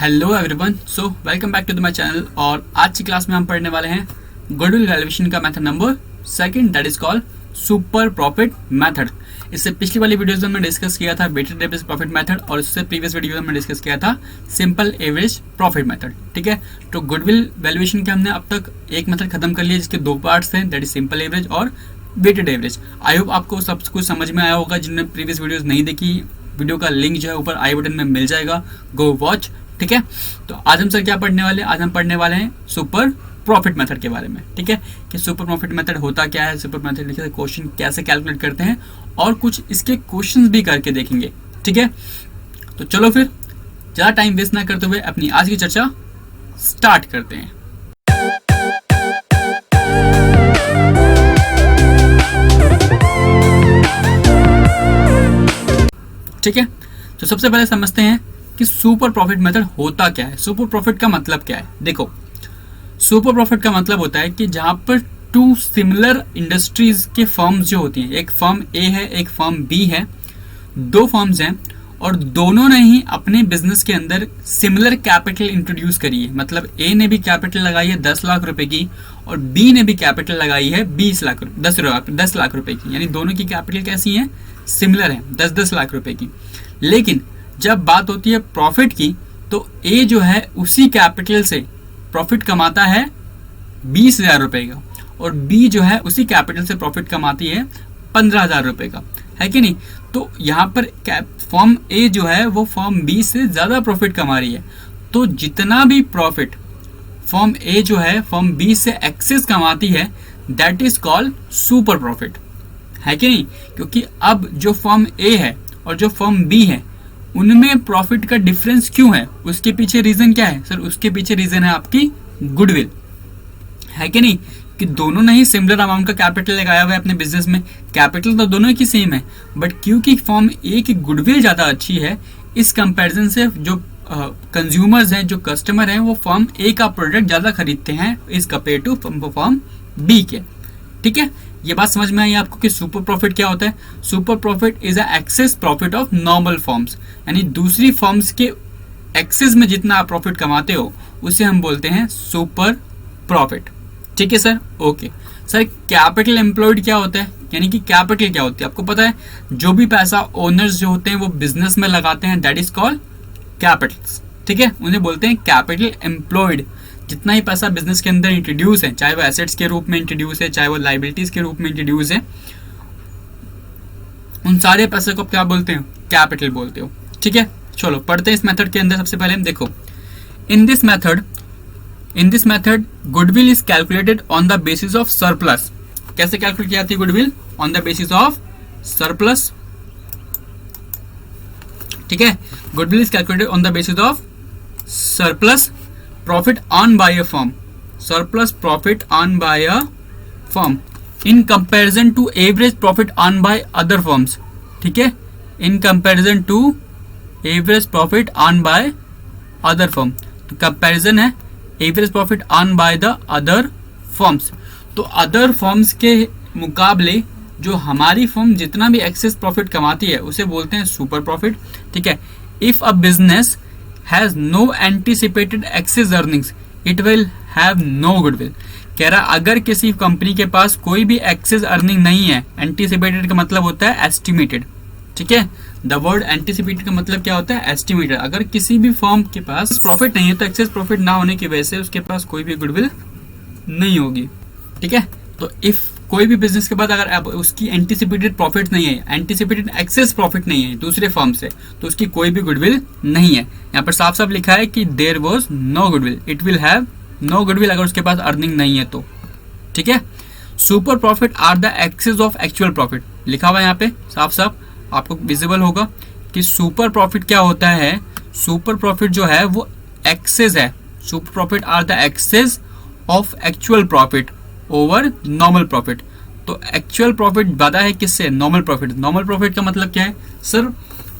Hello everyone, so welcome back to the my channel. और आज की क्लास में हम पढ़ने वाले हैं गुडविल वैल्यूएशन का method number second, that is called super profit method. इससे पिछली वाली वीडियोस में हमने डिस्कस किया था वेटेड एवरेज प्रॉफिट मेथड और इससे प्रीवियस वीडियो में हमने डिस्कस किया था सिंपल एवरेज प्रॉफिट मेथड। ठीक है, तो गुडविल वैल्यूएशन के हमने अब तक एक मेथड खत्म कर लिया जिसके दो पार्ट्स थे, दैट इज सिंपल एवरेज और वेटेड एवरेज। आई होप आपको सब कुछ समझ में आया होगा। जिन्होंने प्रीवियस वीडियोस नहीं देखी, वीडियो का लिंक जो है ऊपर आई बटन में मिल जाएगा, गो वॉच। ठीक है, तो आज हम सर क्या पढ़ने वाले हैं? आज हम पढ़ने वाले हैं सुपर प्रॉफिट मेथड के बारे में। ठीक है, कि सुपर प्रॉफिट मेथड होता क्या है, सुपर मेथड लिखे क्वेश्चन कैसे कैलकुलेट करते हैं और कुछ इसके क्वेश्चंस भी करके देखेंगे। ठीक है, तो चलो फिर ज्यादा टाइम वेस्ट ना करते हुए अपनी आज की चर्चा स्टार्ट करते हैं। ठीक है, तो सबसे पहले समझते हैं कि सुपर प्रॉफिट मेथड होता क्या है। सुपर प्रॉफिट का मतलब क्या है? देखो, सुपर प्रॉफिट का मतलब होता है कि जहां पर टू सिमिलर इंडस्ट्रीज के फर्म्स जो होती हैं, एक फर्म ए है एक फर्म बी है, दो फर्म्स हैं और दोनों ने ही अपने बिजनेस के अंदर सिमिलर कैपिटल इंट्रोड्यूस करी है। मतलब ए ने भी कैपिटल लगाई है 10 लाख रुपए की और बी ने भी कैपिटल लगाई है 10 लाख रुपए की, यानी दोनों की कैपिटल कैसी है? सिमिलर है, 10 लाख रुपए की। लेकिन जब बात होती है प्रॉफिट की तो ए जो है उसी कैपिटल से प्रॉफिट कमाता है 20,000 रुपए का और बी जो है उसी कैपिटल से प्रॉफिट कमाती है 15,000 रुपए का, है कि नहीं? तो यहाँ पर फर्म ए जो है वो फर्म बी से ज्यादा प्रॉफिट कमा रही है, तो जितना भी प्रॉफिट फर्म ए जो है फर्म बी से एक्सेस कमाती है that is called super profit, है कि नहीं? क्योंकि अब जो फर्म ए है और जो फर्म बी है उनमें प्रॉफिट का डिफरेंस क्यों है? उसके पीछे रीजन क्या है? सर उसके पीछे रीजन है आपकी गुडविल, है कि नहीं? कि दोनों ने ही सिमिलर अमाउंट का कैपिटल लगाया हुआ है अपने बिजनेस में। कैपिटल तो दोनों की सेम है, बट क्योंकि फर्म ए की गुडविल ज्यादा अच्छी है, इस कंपैरिजन से जो कंज्यूमर्स हैं, जो कस्टमर हैं, वो फर्म ए का प्रोडक्ट ज्यादा खरीदते हैं is compare to firm B के। ठीक है, ये बात समझ में आई आपको कि सुपर प्रॉफिट क्या होता है? Super profit is a access profit of normal firms, यानी दूसरी फर्म्स के एक्सेस में जितना आप प्रॉफिट कमाते हो उसे हम बोलते हैं सुपर प्रॉफिट। ठीक है sir, okay sir. Capital employed क्या होता है, यानी कि कैपिटल क्या होती है? आपको पता है, जो भी पैसा ओनर्स जो होते हैं वो बिजनेस में लगाते हैं दैट इज कॉल्ड कैपिटल। ठीक है, उन्हें बोलते हैं कैपिटल एम्प्लॉयड। जितना ही पैसा बिजनेस के अंदर इंट्रोड्यूस है, चाहे वो एसेट्स के रूप में इंट्रोड्यूस है, चाहे वो लाइबिलिटीज के रूप में इंट्रोड्यूस है, उन सारे पैसे को क्या बोलते हैं? कैपिटल बोलते हो। ठीक है, चलो पढ़ते हैं इस मेथड के अंदर। सबसे पहले हम देखो, in this method goodwill is calculated on the basis of surplus. कैसे कैलकुलेट की जाती है goodwill? On the basis of surplus. ठीक है, goodwill is calculated on the basis of surplus profit earned by a firm, surplus profit earned by a firm in comparison to average profit earned by other firms. ठीक है, in comparison to average profit earned by other firm, तो comparison है average profit earned by the other firms। तो other firms के मुकाबले जो हमारी firm जितना भी एक्सेस प्रॉफिट कमाती है उसे बोलते हैं सुपर प्रॉफिट। ठीक है, if a business has no anticipated excess earnings, it will have no goodwill। कह रहा अगर किसी कंपनी के पास कोई भी एक्सेस अर्निंग नहीं है, एंटीसिपेटेड का मतलब होता है एस्टिमेटेड। ठीक है, द वर्ड एंटीसिपेटेड का मतलब क्या होता है? एस्टिमेटेड। अगर किसी भी फर्म के पास प्रॉफिट नहीं है तो एक्सेस प्रॉफिट ना होने की वजह से उसके पास कोई भी गुडविल नहीं होगी। ठीक है, तो इफ कोई भी बिजनेस के बाद अगर उसकी एंटीसिपेटेड प्रॉफिट नहीं है, एंटीसिपेटेड एक्सेस प्रॉफिट नहीं है दूसरे फर्म से, तो उसकी कोई भी गुडविल नहीं है। यहाँ पर साफ साफ लिखा है कि there was no goodwill, it will have no goodwill अगर उसके पास अर्निंग नहीं है तो। ठीक है, super profit are the excess of actual profit. लिखा हुआ है यहाँ पे साफ साफ, आपको विजिबल होगा कि सुपर प्रॉफिट क्या होता है। सुपर प्रॉफिट जो है वो एक्सेस है। Super profit are the excess of actual profit over normal profit. तो एक्चुअल प्रॉफिट ज्यादा है किससे? Normal profit. नॉर्मल प्रॉफिट का मतलब क्या है? सर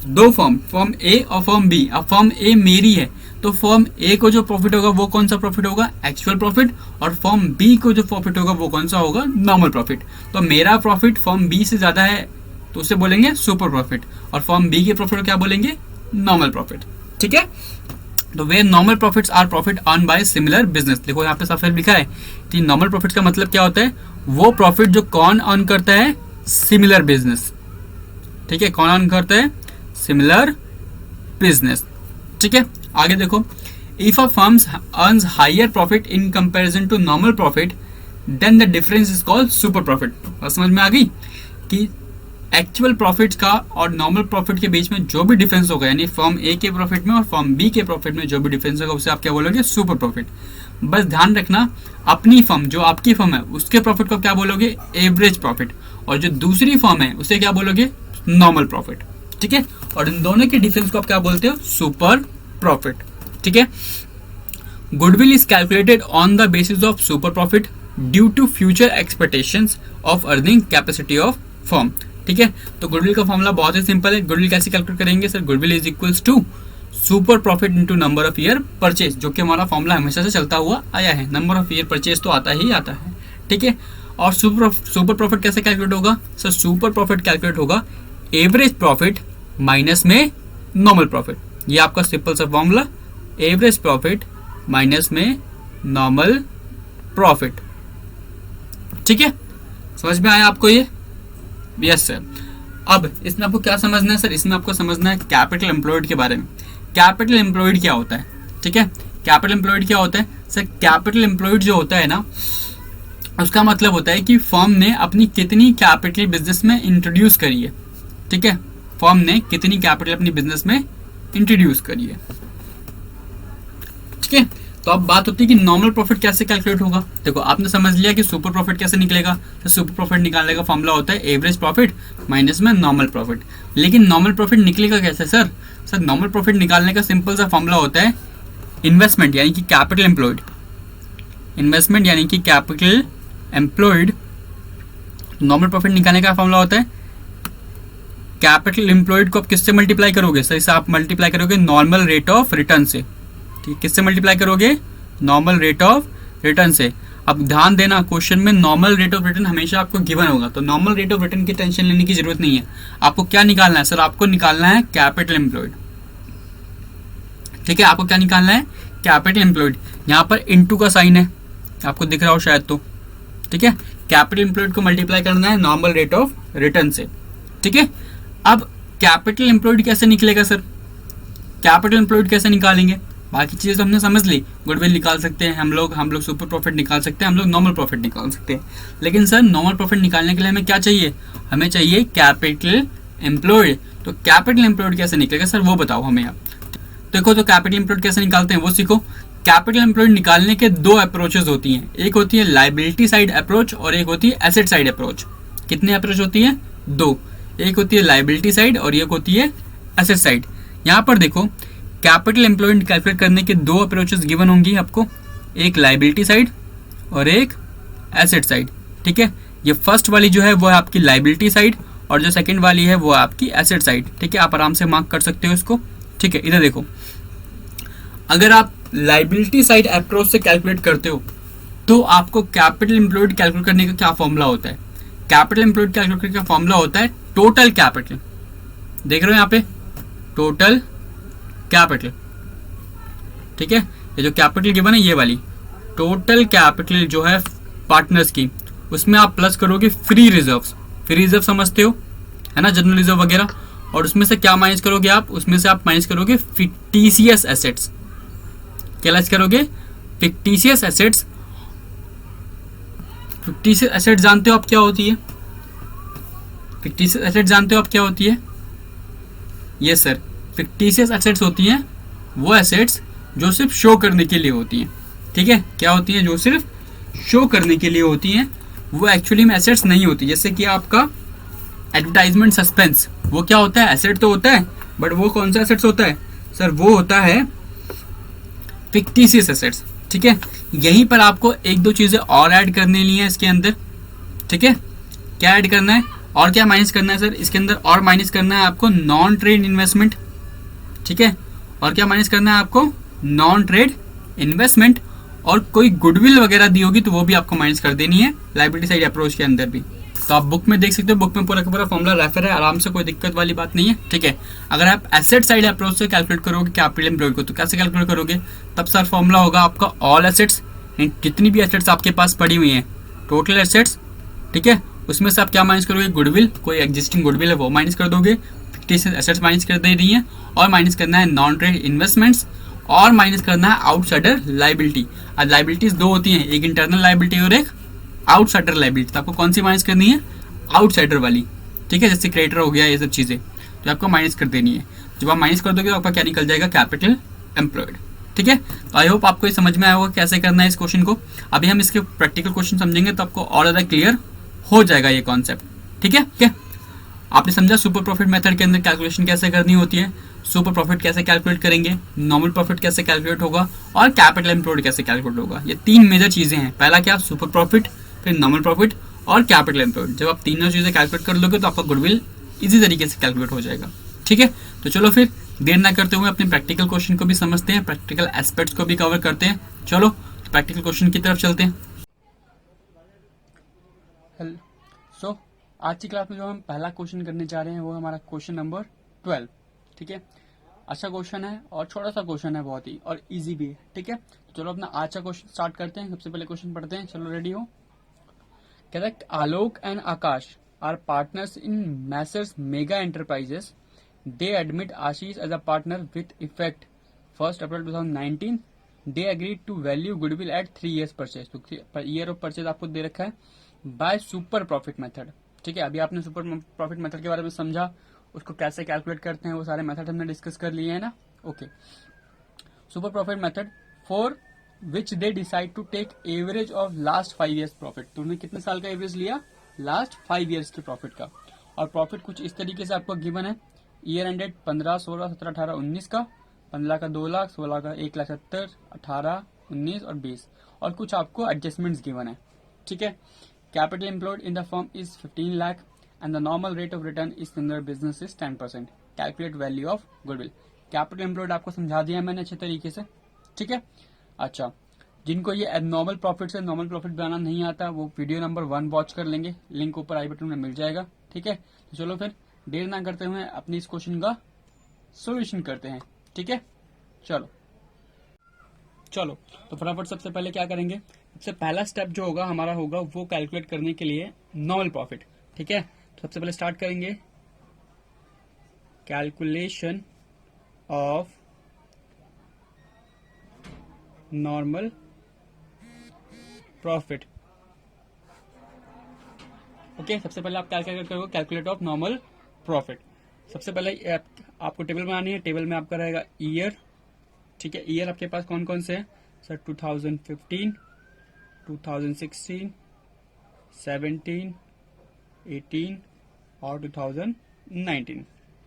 दो फर्म ए और फर्म बी, अब फर्म ए मेरी है तो फर्म ए को जो प्रॉफिट होगा वो कौन सा प्रॉफिट होगा? Actual profit. और फर्म बी को जो प्रॉफिट होगा वो कौन सा होगा? Normal profit. तो मेरा प्रॉफिट फर्म बी से ज्यादा है तो उसे बोलेंगे सुपर प्रॉफिट, और फर्म बी के प्रॉफिट को क्या बोलेंगे? Normal profit. ठीक है, तो वे normal profits are profit earn by similar business. देखो यहाँ पे साफ लिखा है कि नॉर्मल प्रॉफिट का मतलब क्या होता है, वो प्रॉफिट जो कौन अर्न करता है, सिमिलर बिजनेस। ठीक है, कौन अर्न करता है, सिमिलर बिजनेस। ठीक है, आगे देखो, if a firm earns higher profit in comparison to normal profit then the difference is called super profit. बात समझ में आ गई कि एक्चुअल प्रॉफिट का और नॉर्मल प्रॉफिट के बीच में जो भी डिफरेंस होगा, यानी फर्म ए के प्रॉफिट में और फर्म बी के प्रॉफिट में जो भी डिफरेंस होगा उसे आप क्या बोलोगे, सुपर प्रॉफिट। बस ध्यान रखना, अपनी फर्म, जो आपकी फर्म है उसके प्रॉफिट को क्या बोलोगे, एवरेज प्रॉफिट, और जो दूसरी फर्म है उसे क्या बोलोगे, नॉर्मल प्रॉफिट। ठीक है, और इन दोनों के डिफरेंस को आप क्या बोलते हो, सुपर प्रॉफिट। ठीक है, goodwill is calculated on the basis of super profit due to future expectations of earning capacity of firm. ठीक है, तो गुडविल का फॉर्मूला बहुत ही सिंपल है। गुडविल कैसे कैलकुलेट करेंगे sir, goodwill is equals to super profit into number of year purchase, जो कि हमारा फॉर्मूला हमेशा से चलता हुआ आया है। नंबर ऑफ ईयर परचेज तो आता ही आता है। ठीक है, और सुपर प्रॉफिट कैसे कैलकुलेट होगा सर, सुपर प्रॉफिट कैलकुलेट होगा एवरेज प्रॉफिट माइनस में नॉर्मल प्रॉफिट। ये आपका सिंपल सा फॉर्मूला, एवरेज प्रॉफिट माइनस में नॉर्मल प्रॉफिट। ठीक है, समझ में आया आपको ये? Yes sir. अब इसमें आपको क्या समझना है सर, इसमें आपको समझना है कैपिटल एम्प्लॉयड के बारे में। कैपिटल एम्प्लॉयड क्या होता है? ठीक है, कैपिटल एम्प्लॉयड क्या होता है सर, कैपिटल एम्प्लॉयड जो होता है ना, उसका मतलब होता है कि फर्म ने अपनी कितनी कैपिटल बिजनेस में इंट्रोड्यूस करी है। ठीक है, फर्म ने कितनी कैपिटल अपनी बिजनेस में इंट्रोड्यूस करी है। ठीक है, तो अब बात होती है कि नॉर्मल प्रॉफिट कैसे कैलकुलेट होगा। देखो, आपने समझ लिया कि सुपर प्रॉफिट कैसे निकलेगा, तो सुपर प्रॉफिट निकालने का फॉर्मूला होता है एवरेज प्रॉफिट माइनस में नॉर्मल प्रॉफिट। लेकिन नॉर्मल प्रॉफिट निकलेगा कैसे सर, नॉर्मल प्रॉफिट निकालने का सिंपल सा फॉर्मूला होता है इन्वेस्टमेंट यानी कि कैपिटल एम्प्लॉयड, इन्वेस्टमेंट यानी कि कैपिटल एम्प्लॉयड। नॉर्मल प्रॉफिट निकालने का फॉर्मूला होता है कैपिटल एम्प्लॉयड को आप किससे मल्टीप्लाई करोगे सर, इसे आप मल्टीप्लाई करोगे नॉर्मल रेट ऑफ रिटर्न से। ठीक, किससे मल्टीप्लाई करोगे, नॉर्मल रेट ऑफ रिटर्न से। अब ध्यान देना, क्वेश्चन में नॉर्मल रेट ऑफ रिटर्न हमेशा आपको गिवन होगा, तो नॉर्मल रेट ऑफ रिटर्न की टेंशन लेने की जरूरत नहीं है। आपको क्या निकालना है सर, आपको निकालना है कैपिटल एम्प्लॉयड। ठीक है, आपको क्या निकालना है, कैपिटल एम्प्लॉयड। यहाँ पर इनटू का साइन है, आपको दिख रहा हो शायद तो। ठीक है, कैपिटल एम्प्लॉयड को मल्टीप्लाई करना है नॉर्मल रेट ऑफ रिटर्न से। ठीक है, अब कैपिटल एम्प्लॉयड कैसे निकलेगा सर, कैपिटल एम्प्लॉयड कैसे निकालेंगे, बाकी चीजें तो हमने समझ ली। गुडविल निकाल सकते हैं हम लोग सुपर प्रॉफिट निकाल सकते हैं, हम लोग नॉर्मल प्रॉफिट निकाल सकते हैं। लेकिन सर नॉर्मल प्रॉफिट निकालने के लिए हमें क्या चाहिए, हमें चाहिए कैपिटल एम्प्लॉयड। तो कैपिटल एम्प्लॉयड कैसे निकलेगा सर, वो बताओ हमें आप। देखो, तो कैपिटल एम्प्लॉयड कैसे निकालते हैं वो सीखो। कैपिटल एम्प्लॉयड निकालने के दो अप्रोचेस होती हैं, एक होती है लाइबिलिटी साइड अप्रोच और एक होती है एसेट साइड अप्रोच। कितने अप्रोच होती है, दो, एक होती है लाइबिलिटी साइड और एक होती है एसेट साइड। यहाँ पर देखो, कैपिटल एम्प्लॉयड कैलकुलेट करने के दो अप्रोचेस गिवन होंगी आपको, एक लाइबिलिटी साइड और एक एसेट साइड। ठीक है, ये फर्स्ट वाली जो है वो है आपकी लाइबिलिटी साइड और जो सेकंड वाली है वो है आपकी एसेट साइड। ठीक है, आप आराम से मार्क कर सकते हो इसको। ठीक है, इधर देखो, अगर आप लाइबिलिटी साइड अप्रोच से कैलकुलेट करते हो तो आपको कैपिटल एम्प्लॉयड कैलकुलेट करने का क्या फॉर्मूला होता है, कैपिटल एम्प्लॉयड कैलकुलेट करने का फॉर्मूला होता है टोटल कैपिटल। देख रहे हो यहाँ पे, टोटल कैपिटल। ठीक है, ये जो कैपिटल गिवन है ये वाली टोटल कैपिटल जो है पार्टनर्स की, उसमें आप प्लस करोगे फ्री रिजर्व्स। फ्री रिजर्व समझते हो है ना, जनरल रिजर्व वगैरह, और उसमें से क्या माइनस करोगे आप, उसमें से आप माइनस करोगे फिक्टिशियस एसेट्स। क्या लेस करोगे, फिक्टिशियस एसेट्स। फिक्टिशियस एसेट जानते हो आप क्या होती है, फिक्टिशियस एसेट जानते हो आप क्या होती है, यस सर, फिक्टिशियस एसेट्स होती हैं वो एसेट्स जो सिर्फ शो करने के लिए होती हैं। ठीक है, क्या होती हैं, जो सिर्फ शो करने के लिए होती हैं, वो एक्चुअली में एसेट्स नहीं होती। जैसे कि आपका एडवर्टाइजमेंट सस्पेंस, वो क्या होता है, एसेट तो होता है, बट वो कौन सा एसेट्स होता है सर, वो होता है फिक्टिशियस एसेट्स। ठीक है, यहीं पर आपको एक दो चीजें और ऐड करने ली है इसके अंदर। ठीक है, क्या ऐड करना है और क्या माइनस करना है सर इसके अंदर, और माइनस करना है आपको नॉन ट्रेड इन्वेस्टमेंट। ठीक है, और क्या माइनस करना है आपको, नॉन ट्रेड इन्वेस्टमेंट, और कोई गुडविल वगैरह दी होगी तो वो भी आपको माइनस कर देनी है लाइबिलिटी साइड अप्रोच के अंदर भी। तो आप बुक में देख सकते हो, बुक में पूरा का पूरा फॉर्मूला रेफर है, आराम से, कोई दिक्कत वाली बात नहीं है, ठीक है। अगर आप एसेट साइड अप्रोच से कैलकुलेट करोगे कैपिटल एम्प्लॉयड को, तो कैसे कैलकुलेट करोगे, तब सर फॉर्मूला होगा आपका ऑल एसेट्स, जितनी भी एसेट्स आपके पास पड़ी हुई हैं, टोटल एसेट्स, ठीक है, उसमें से आप क्या माइनस करोगे, गुडविल, कोई एग्जिस्टिंग गुडविल है वो माइनस कर दोगे, फिक्टिशियस एसेट्स माइनस कर दे रही है, और माइनस करना है नॉन ट्रेड इन्वेस्टमेंट्स, और माइनस करना है आउटसाइडर लाइबिलिटी। अब लाइबिलिटीज दो होती हैं, एक इंटरनल लाइबिलिटी और एक आउटसाइडर लाइबिलिटी। तो आपको कौन सी माइनस करनी है, आउटसाइडर वाली, ठीक है, जैसे क्रेडिटर हो गया, ये सब चीजें तो आपको माइनस कर देनी है। जब आप माइनस कर दोगे तो आपका क्या निकल जाएगा, कैपिटल एम्प्लॉयड, ठीक है। तो आई होप आपको ये समझ में आया होगा कैसे करना है इस क्वेश्चन को। अभी हम इसके प्रैक्टिकल क्वेश्चन समझेंगे तो आपको और ज्यादा क्लियर हो जाएगा ये कॉन्सेप्ट, ठीक है। क्या आपने समझा सुपर प्रॉफिट मेथड के अंदर कैलकुलेशन कैसे करनी होती है, सुपर प्रॉफिट कैसे कैलकुलेट करेंगे, नॉर्मल प्रॉफिट कैसे कैलकुलेट होगा, और कैपिटल एम्प्लॉयड कैसे कैलकुलेट होगा। ये तीन मेजर चीजें हैं, पहला क्या, सुपर प्रॉफिट, फिर नॉर्मल प्रॉफिट और कैपिटल एम्प्लॉयड। जब आप तीनों चीजें कैलकुलेट कर लोगे तो आपका गुडविल इजी तरीके से कैलकुलेट हो जाएगा, ठीक है। तो चलो फिर देर ना करते हुए अपने प्रैक्टिकल क्वेश्चन को भी समझते हैं, प्रैक्टिकल एस्पेक्ट्स को भी कवर करते हैं। चलो तो प्रैक्टिकल क्वेश्चन की तरफ चलते हैं। सो आज की क्लास में जो हम पहला क्वेश्चन करने जा रहे हैं वो हमारा क्वेश्चन नंबर 12, ठीक है। अच्छा क्वेश्चन है और छोटा सा क्वेश्चन है बहुत ही, और इजी भी है, ठीक है। तो चलो अपना आज का क्वेश्चन स्टार्ट करते हैं। सबसे पहले क्वेश्चन पढ़ते हैं, चलो रेडी हो। Correct, Alok and Akash are partners in messrs mega enterprises. They admit Ashish as a partner with effect 1 April 2019। They agree to value goodwill at 3 years purchase. तो ईयर ऑफ परचेज आपको दे रखा है बाय सुपर प्रॉफिट मेथड, ठीक है। अभी आपने super profit method के बारे में समझा, उसको कैसे कैलकुलेट करते हैं वो सारे मेथड हमने डिस्कस कर लिए हैं ना, okay. Super profit method for which they decide to take average of last 5 years profit. तो उन्होंने कितने साल का एवरेज लिया, लास्ट 5 years के प्रॉफिट का। और प्रॉफिट कुछ इस तरीके से आपको गिवन है, ईयर एंडेड 15, 16, 17, 18, 19 का, 15 का 2 लाख, 16 का 1,70,000, 18, 19 और 20, और कुछ आपको एडजस्टमेंट्स गिवन है, ठीक है। Capital employed in the firm is 15 lakh and the normal rate of return is similar business is 10%। Calculate value of goodwill. Capital employed आपको समझा दिया मैंने अच्छे तरीके से, ठीक है। अच्छा, जिनको ये एबनॉर्मल प्रॉफिट से नॉर्मल प्रॉफिट बनाना नहीं आता वो वीडियो नंबर 1 वॉच कर लेंगे, लिंक ऊपर आई बटन में मिल जाएगा, ठीक है। तो चलो फिर देर ना करते हुए अपनी इस क्वेश्चन का सॉल्यूशन करते हैं, ठीक है। चलो तो फटाफट सबसे पहले क्या करेंगे, सबसे पहला स्टेप जो होगा हमारा होगा वो कैलकुलेट करने के लिए नॉर्मल प्रॉफिट, ठीक है। तो सबसे पहले स्टार्ट करेंगे calculation of normal profit, okay. सबसे पहले आप क्या करोगे, कैलकुलेट ऑफ नॉर्मल प्रॉफिट। सबसे पहले आपको टेबल बनानी है, टेबल में आपका रहेगा ईयर, ठीक है। ईयर आपके पास कौन कौन से हैं सर, 2015, 2016, 17, 18 और 2019,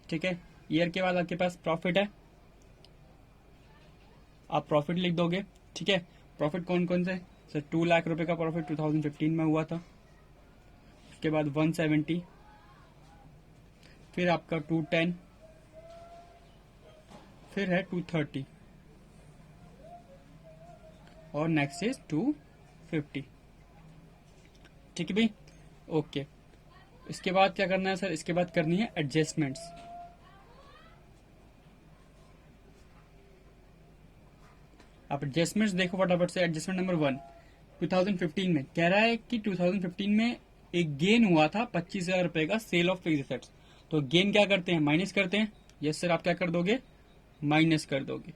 ठीक है। ईयर के बाद आपके पास प्रॉफिट है, आप प्रॉफिट लिख दोगे, ठीक है। प्रॉफिट कौन कौन से सर, 2 लाख रुपए का प्रॉफिट 2015 में हुआ था, उसके बाद 170, फिर आपका 210, फिर है 230 और नेक्स्ट इज 250, ठीक है भाई, ओके। इसके बाद क्या करना है सर, इसके बाद करनी है एडजस्टमेंट्स। आप एडजस्टमेंट्स देखो फटाफट से। एडजस्टमेंट नंबर 1 2015 में कह रहा है कि 2015 में एक गेन हुआ था 25,000 रुपए का सेल ऑफ फिक्स एसेट्स। तो गेन क्या करते हैं, माइनस करते हैं। यस सर, आप क्या कर दोगे, माइनस कर दोगे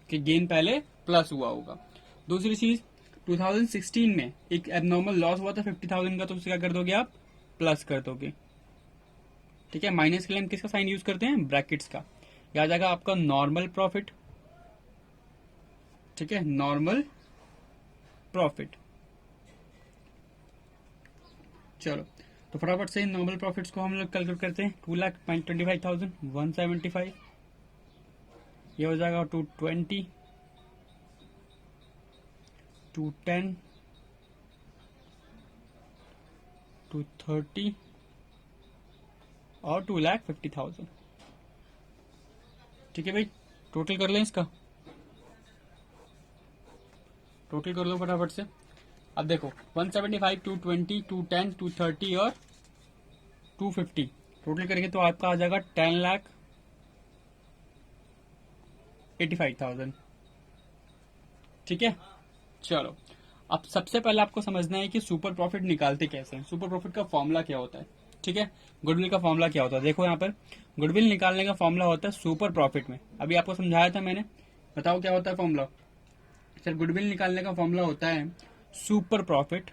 कि गेन पहले प्लस हुआ होगा। दूसरी चीज 2016 में एक एबनॉर्मल लॉस हुआ था 50,000 का, तो उसे क्या कर दोगे आप, प्लस कर दोगे, ठीक है। माइनस के लिए हम किसका साइन यूज करते हैं, ब्रैकेट्स का। यह आ जाएगा आपका नॉर्मल प्रॉफिट, ठीक है, नॉर्मल प्रॉफिट। चलो तो फटाफट से नॉर्मल प्रॉफिट्स को हम लोग कैलकुलेट करते हैं। 2,25,000, 175, ये हो जाएगा 220, 210, 230 और 2,50,000, ठीक है भाई। टोटल कर लें, इसका टोटल कर लो फटाफट से। अब देखो 175, 220, 210, 230 और 250 टोटल करेंगे तो आपका आ जाएगा 10,85,000। ठीक है, चलो अब सबसे पहले आपको समझना है कि सुपर प्रॉफिट निकालते कैसे हैं, सुपर प्रॉफिट का फॉर्मूला क्या होता है। ठीक है, गुडविल का फॉर्मूला क्या होता है, देखो यहाँ पर गुडविल निकालने का फॉर्मूला होता है सुपर प्रॉफिट में, अभी आपको समझाया था मैंने, बताओ क्या होता है फॉर्मूला। सर गुडविल निकालने का फॉर्मूला होता है सुपर प्रॉफिट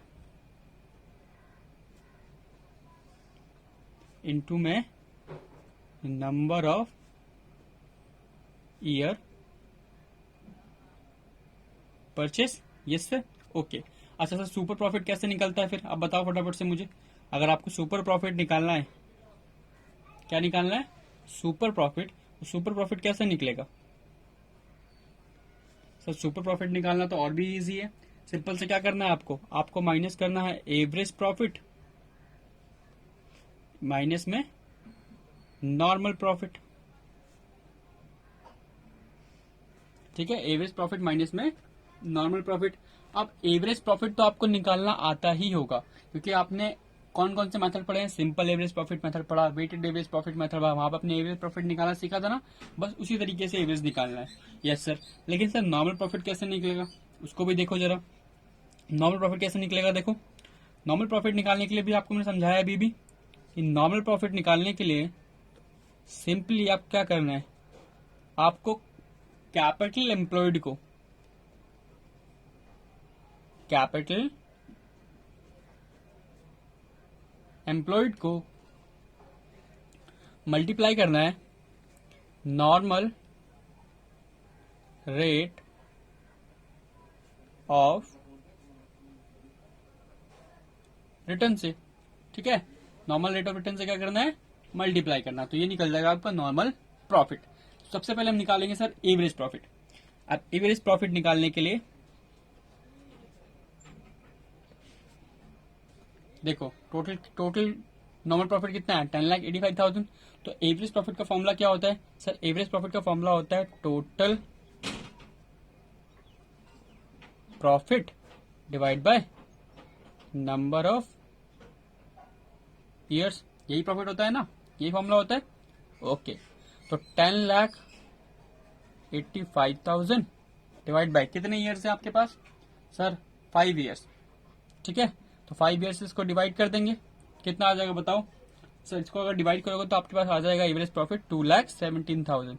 इनटू में number of year purchase. Yes sir, okay. अच्छा सर सुपर प्रॉफिट कैसे निकलता है फिर, अब बताओ फटाफट से मुझे। अगर आपको सुपर प्रॉफिट निकालना है, क्या निकालना है, सुपर प्रॉफिट, तो सुपर प्रॉफिट कैसे निकलेगा सर। सुपर प्रॉफिट निकालना तो और भी इजी है, सिंपल से क्या करना है आपको माइनस करना है एवरेज प्रॉफिट माइनस में नॉर्मल प्रॉफिट। ठीक है, एवरेज प्रॉफिट माइनस में नॉर्मल प्रॉफिट। अब एवरेज प्रॉफिट तो आपको निकालना आता ही होगा, क्योंकि आपने कौन कौन से मेथड पढ़े हैं, सिंपल एवरेज प्रॉफिट मेथड पढ़ा, वेटेड एवरेज प्रॉफिट मेथड पढ़ा, वहां पर अपने एवरेज प्रॉफिट निकालना सीखा था ना, बस उसी तरीके से एवरेज निकालना है। यस सर, लेकिन सर नॉर्मल प्रॉफिट कैसे निकलेगा, उसको भी देखो जरा। नॉर्मल प्रॉफिट कैसे निकलेगा, देखो नॉर्मल प्रॉफिट निकालने के लिए भी आपको मैंने समझाया अभी भी कि नॉर्मल प्रॉफिट निकालने के लिए सिंपली आप क्या करना है, आपको कैपिटल एम्प्लॉयड को मल्टीप्लाई करना है नॉर्मल रेट ऑफ रिटर्न से। ठीक है, नॉर्मल रेट ऑफ रिटर्न से क्या करना है, मल्टीप्लाई करना, तो ये निकल जाएगा आपका नॉर्मल प्रॉफिट। सबसे पहले हम निकालेंगे सर एवरेज प्रॉफिट। अब एवरेज प्रॉफिट निकालने के लिए देखो टोटल नॉर्मल प्रॉफिट कितना है, 10,85,000। तो एवरेज प्रॉफिट का फॉर्मूला क्या होता है सर, एवरेज प्रॉफिट का फॉर्मूला होता है total profit divide by number of years, यही प्रॉफिट होता है ना, यही फॉर्मूला होता है। ओके, तो 10,85,000 डिवाइड बाय कितने ईयर्स है आपके पास सर, 5 ईयर्स। ठीक है, तो 5 ईयर्स इसको डिवाइड कर देंगे, कितना आ जाएगा बताओ सर। इसको अगर डिवाइड करोगे तो आपके पास आ जाएगा एवरेज प्रॉफिट 2,17,000।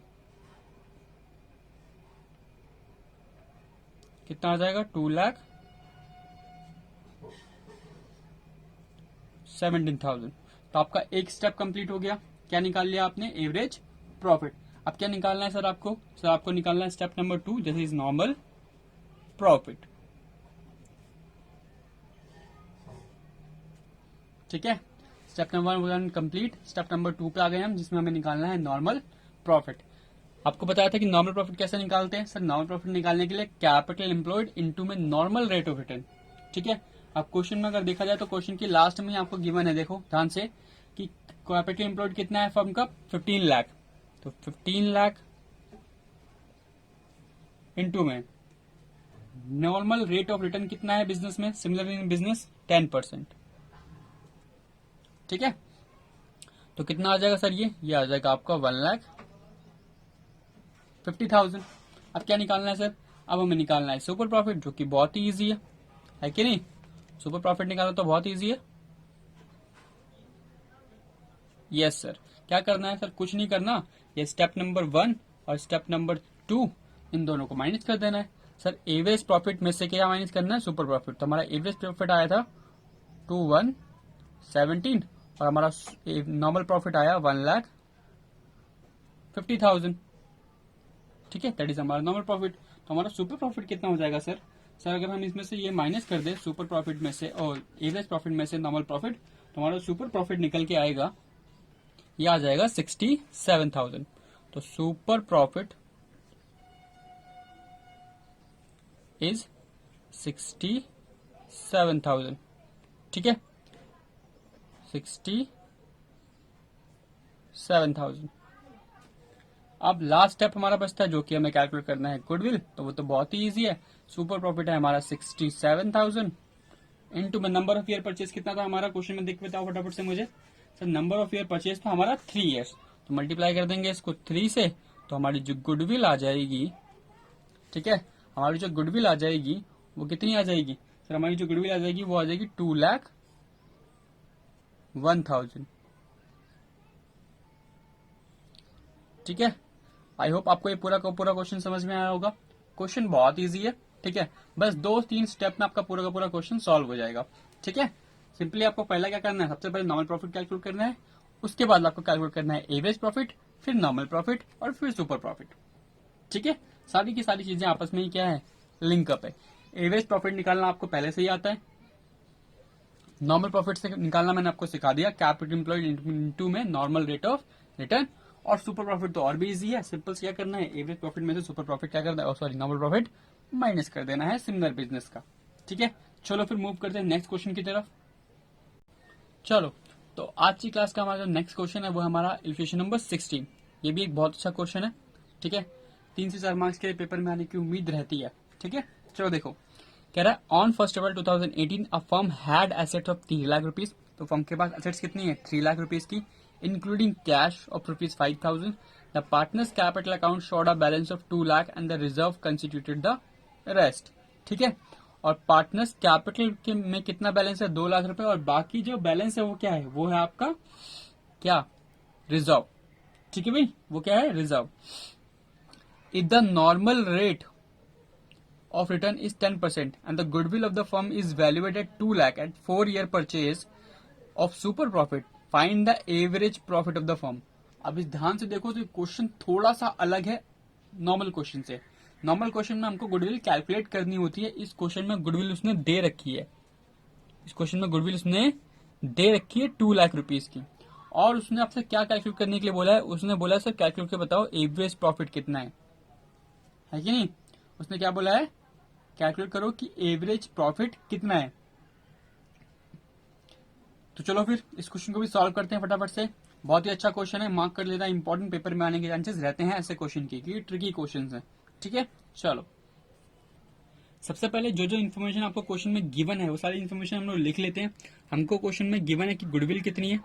कितना आ जाएगा, 2,17,000। तो आपका एक स्टेप कंप्लीट हो गया, क्या निकाल लिया आपने, एवरेज प्रॉफिट। अब क्या निकालना है सर आपको निकालना है step number 2, this is normal profit. ठीक है, step number 1 complete, step number 2 पे आ गए हम, जिसमें हमें निकालना है नॉर्मल प्रॉफिट। आपको बताया था कि नॉर्मल प्रॉफिट कैसे निकालते हैं सर, नॉर्मल प्रॉफिट निकालने के लिए कैपिटल एम्प्लॉयड इनटू में नॉर्मल रेट ऑफ रिटर्न। ठीक है, अब क्वेश्चन में अगर देखा जाए तो क्वेश्चन की लास्ट में आपको गिवन है, देखो ध्यान से कि कैपिटल एम्प्लॉयड कितना है फर्म का, 15 लाख। तो 15 लाख इनटू में नॉर्मल रेट ऑफ रिटर्न कितना है बिजनेस में, सिमिलर इन बिजनेस 10%। ठीक है, तो कितना आ जाएगा सर, ये आ जाएगा आपका 1,50,000। अब क्या निकालना है सर, अब हमें निकालना है सुपर प्रॉफिट, जो कि बहुत ही इजी है कि नहीं, सुपर प्रॉफिट निकालना तो बहुत इजी है। यस सर, क्या करना है सर, कुछ नहीं करना, ये स्टेप नंबर 1 और स्टेप नंबर 2 इन दोनों को माइनस कर देना है सर। एवरेज प्रॉफिट में से क्या माइनस करना है, सुपर प्रॉफिट। तो हमारा एवरेज प्रॉफिट आया था 2,117 और हमारा नॉर्मल प्रॉफिट आया 1,50,000। ठीक है, दैट इज हमारा नॉर्मल प्रॉफिट। तो हमारा सुपर प्रॉफिट कितना हो जाएगा सर, अगर हम इसमें से ये माइनस कर दे सुपर प्रॉफिट में से और एवरेज प्रॉफिट में से नॉर्मल प्रॉफिट, तो हमारा सुपर प्रॉफिट निकल के आएगा, ये आ जाएगा 67,000। तो सुपर प्रॉफिट इज 67,000। ठीक है, 67,000। अब लास्ट स्टेप हमारा बचता है, जो कि हमें कैलकुलेट करना है गुडविल, तो वो तो बहुत ही इजी है। सुपर प्रॉफिट है हमारा 67,000 इनटू में नंबर ऑफ ईयर परचेज कितना था हमारा क्वेश्चन में, देख बताओ फटाफट से मुझे sir. Number of year purchase था हमारा 3 ईयर्स, तो मल्टीप्लाई कर देंगे इसको 3 से, तो हमारी जो गुडविल आ जाएगी, ठीक है, हमारी जो गुडविल आ जाएगी वो कितनी आ जाएगी सर, हमारी जो गुडविल आ जाएगी वो आ जाएगी 2,01,000। ठीक है, आई होप आपको ये पूरा का पूरा क्वेश्चन समझ में आया होगा। क्वेश्चन बहुत इजी है, ठीक है, बस 2-3 स्टेप में आपका पूरा का पूरा क्वेश्चन सॉल्व हो जाएगा। ठीक है, सिंपली आपको पहला क्या करना है, सबसे पहले नॉर्मल प्रॉफिट कैलकुलेट करना है, उसके बाद आपको कैलकुलेट करना है एवरेज प्रॉफिट, फिर नॉर्मल प्रॉफिट और फिर सुपर प्रॉफिट। ठीक है, सारी की सारी चीजें आपस में ही क्या है, लिंकअप है। एवरेज प्रॉफिट निकालना आपको पहले से ही आता है, नॉर्मल प्रॉफिट से निकालना मैंने आपको सिखा दिया, कैपिटल एम्प्लॉयड इनटू में नॉर्मल रेट ऑफ रिटर्न, और सुपर प्रॉफिट तो और भी इजी है, सिंपल से क्या करना है, एवरेज प्रॉफिट में से सुपर प्रॉफिट क्या करना है, सॉरी नॉर्मल प्रॉफिट माइनस कर देना है सिमिलर बिजनेस का। ठीक है, चलो फिर मूव करते हैं नेक्स्ट क्वेश्चन की तरफ। चलो, तो आज की क्लास का हमारा जो नेक्स्ट क्वेश्चन है वो हमारा इक्वेशन नंबर 16। ये भी एक बहुत अच्छा क्वेश्चन है। ठीक है, 3 से 4 मार्क्स के पेपर में आने की उम्मीद रहती है। ठीक है, चलो देखो, कह रहा है on 1 April 2018 a firm had asset of 3 lakh rupees. तो फर्म के पास एसेट्स कितनी है, 3 लाख रुपीज की, including cash of rupees 5,000। The partners capital account showed a balance of 2 lakh and the reserve constituted the rest. ठीक है, और पार्टनर्स कैपिटल के में कितना बैलेंस है, 2 लाख रुपए, और बाकी जो बैलेंस है वो क्या है, वो है आपका क्या, रिजर्व। ठीक है भाई, वो क्या है, reserve. If the normal rate of return is 10% and the goodwill of the firm is valued at 2 lakh at 4-year purchase of super profit, find the average profit of the firm। अब इस ध्यान से देखो तो question थोड़ा सा अलग है नॉर्मल क्वेश्चन से। नॉर्मल क्वेश्चन में हमको गुडविल कैलकुलेट करनी होती है, इस क्वेश्चन में गुडविल उसने दे रखी है, इस क्वेश्चन में गुडविल उसने दे रखी है 2 लाख रुपीज की, और उसने आपसे क्या कैलकुलेट करने के लिए बोला है, उसने बोला है सर कैलकुलेट के बताओ एवरेज प्रॉफिट कितना है कि नहीं, उसने क्या बोला है, कैलकुलेट करो कि एवरेज प्रॉफिट कितना है। तो चलो फिर इस क्वेश्चन को भी सॉल्व करते हैं फटाफट से। बहुत ही अच्छा क्वेश्चन है, मार्क कर लेना, इंपॉर्टेंट पेपर में आने के चांसेस रहते हैं ऐसे क्वेश्चन की, क्योंकि ट्रिकी क्वेश्चन है। ठीक है, चलो सबसे पहले जो जो इन्फॉर्मेशन आपको क्वेश्चन में गिवन है वो सारी इन्फॉर्मेशन हम लोग लिख लेते हैं। हमको क्वेश्चन में गिवन है कि गुडविल कितनी है,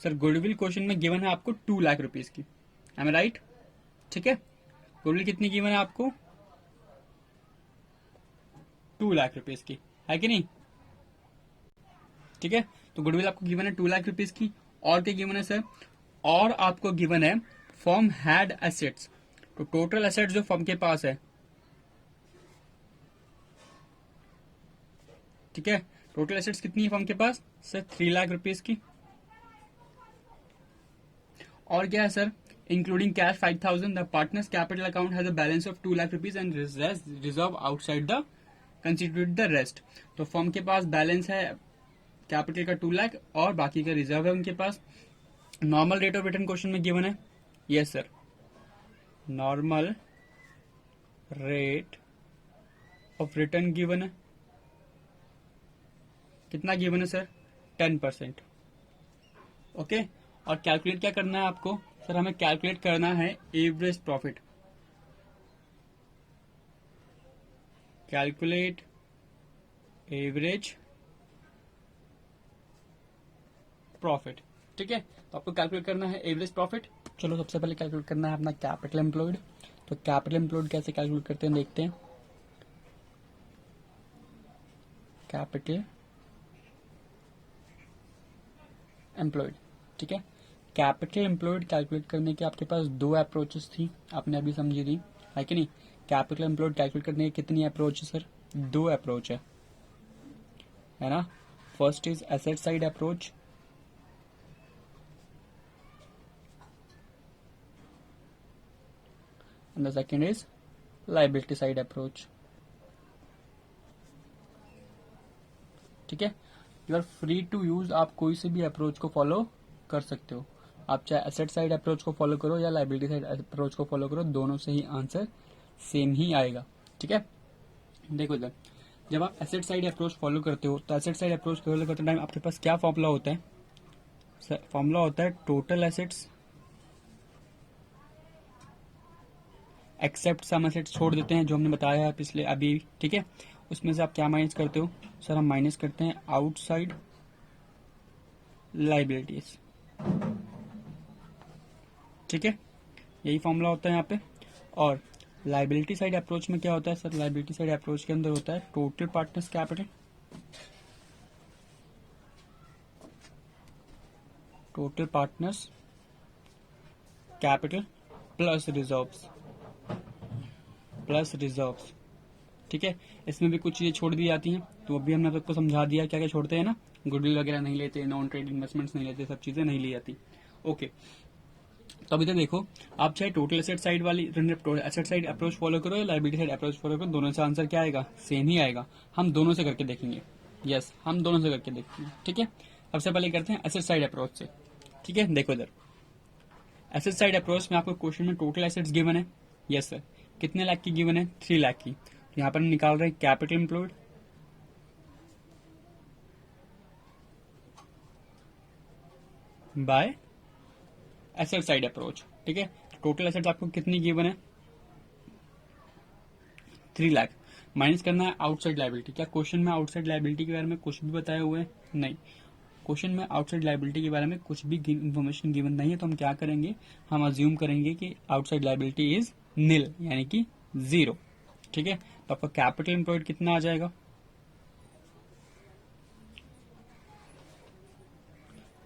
सर गुडविल क्वेश्चन में गिवन है आपको 2 लाख रुपीज की, आई एम राइट। ठीक है, गुडविल कितनी गिवन है आपको, 2 लाख रुपीज की, है कि नहीं। ठीक है, तो गुडविल आपको गिवन है 2 लाख रुपीज की, और क्या गिवन है सर, और आपको गिवन है फर्म हैड एसेट्स। तो टोटल एसेट्स जो फर्म के पास है, ठीक है, टोटल एसेट्स कितनी है फर्म के पास सर, 3 लाख रुपीज की, और क्या है sir, including cash 5,000। The partners capital account has a balance of 2 lakh rupees and reserve outside the constitute the rest. तो फर्म के पास बैलेंस है कैपिटल का 2 लाख और बाकी का रिजर्व है उनके पास। Normal rate of return question में गिवन है, yes sir, normal rate of return given है, कितना गिवन है सर, 10%। ओके, और कैलकुलेट क्या करना है आपको सर, हमें कैलकुलेट करना है average profit, calculate average profit. ठीक है, तो आपको कैलकुलेट करना है एवरेज प्रॉफिट। चलो सबसे पहले कैलकुलेट करना है अपना कैपिटल एम्प्लॉयड। तो कैपिटल एम्प्लॉयड कैसे कैलकुलेट करते हैं देखते हैं। कैपिटल एम्प्लॉयड, ठीक है, कैपिटल एम्प्लॉयड कैलकुलेट करने के आपके पास 2 अप्रोचेस थी, आपने अभी समझी थी, है कि नहीं। कैपिटल एम्प्लॉयड कैलकुलेट करने के कितनी अप्रोच है सर, 2 अप्रोच है ना। First is asset side approach, and the second is liability side approach। ठीक है, you are free to use, आप कोई से भी अप्रोच को फॉलो कर सकते हो, आप चाहे एसेट साइड अप्रोच को फॉलो करो या लाइबिलिटी साइड अप्रोच को फॉलो करो, दोनों से ही आंसर सेम ही आएगा। ठीक है, देखो इधर, जब आप एसेट साइड अप्रोच फॉलो करते हो तो एसेट साइड अप्रोच फॉलो करते टाइम आपके पास क्या फॉर्मूला होता है, फॉर्मूला होता है total assets except some assets छोड़ देते हैं जो हमने बताया है पिछले अभी, ठीक है। उसमें से आप क्या माइनस करते हो सर? हम माइनस करते हैं आउटसाइड लाइबिलिटीज, ठीक है। यही फॉर्मूला होता है यहाँ पे। और लाइबिलिटी साइड अप्रोच में क्या होता है सर? लाइबिलिटी साइड अप्रोच के अंदर होता है total partners capital, total partners capital plus reserves, plus reserves, ठीक है। इसमें भी कुछ चीजें छोड़ दी जाती हैं, तो अभी हमने आपको समझा दिया क्या क्या छोड़ते हैं ना। गुडविल वगैरह नहीं लेते, नॉन ट्रेड इन्वेस्टमेंट्स नहीं लेते, सब चीजें नहीं ली जाती। ओके, तो अभी तक देखो, आप चाहे टोटल एसेट साइड वाली एसेट साइड अप्रोच फॉलो करो या लाइबिलिटी साइड अप्रोच फॉलो करो, दोनों से आंसर क्या आएगा? सेम ही आएगा। हम दोनों से करके देखेंगे, यस हम दोनों से करके देखेंगे, ठीक है। सबसे पहले करते हैं एसेट साइड अप्रोच से, ठीक है। देखो इधर एसेट साइड अप्रोच में आपको क्वेश्चन में टोटल एसेट्स गिवन है, यस सर। कितने लाख की गिवन है? 3 लाख की। तो यहां पर हम निकाल रहे हैं capital employed by asset side approach, ठीक है। टोटल एसेट्स आपको कितनी गिवन है? 3 लाख। माइनस करना है आउटसाइड लाइबिलिटी। क्या क्वेश्चन में आउटसाइड लाइबिलिटी के बारे में कुछ भी बताए हुए हैं? नहीं, क्वेश्चन में आउटसाइड लाइबिलिटी के बारे में कुछ भी इन्फॉर्मेशन गिवन नहीं है। तो हम क्या करेंगे? हम अज्यूम करेंगे कि आउटसाइड लाइबिलिटी इज नील, यानी कि 0, ठीक है। तो आपका कैपिटल एम्प्लॉयड कितना आ जाएगा?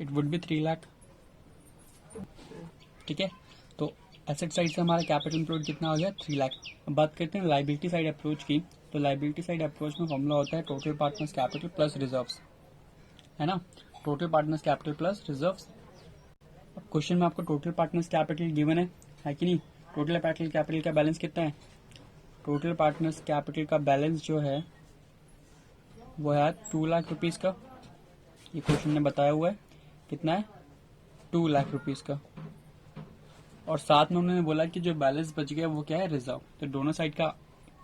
इट वुड बी 3 लाख, ठीक है। तो एसेट साइड से हमारा कैपिटल एम्प्लॉयड कितना आ गया? 3 लाख। अब बात करते हैं लाइबिलिटी साइड अप्रोच की। तो लाइबिलिटी साइड अप्रोच में फॉर्मूला होता है total partners capital plus reserves, है ना। Total partners capital plus reserves. अब क्वेश्चन में आपको टोटल पार्टनर्स कैपिटल गिवन है कि नहीं? टोटल पार्टनर कैपिटल का बैलेंस कितना है? टोटल पार्टनर्स कैपिटल का बैलेंस जो है वो है 2 लाख रुपीज का। ये क्वेश्चन ने बताया हुआ है कितना है? 2 लाख रुपीज का। और साथ में उन्होंने बोला कि जो बैलेंस बच गया वो क्या है? रिजर्व। तो दोनों साइड का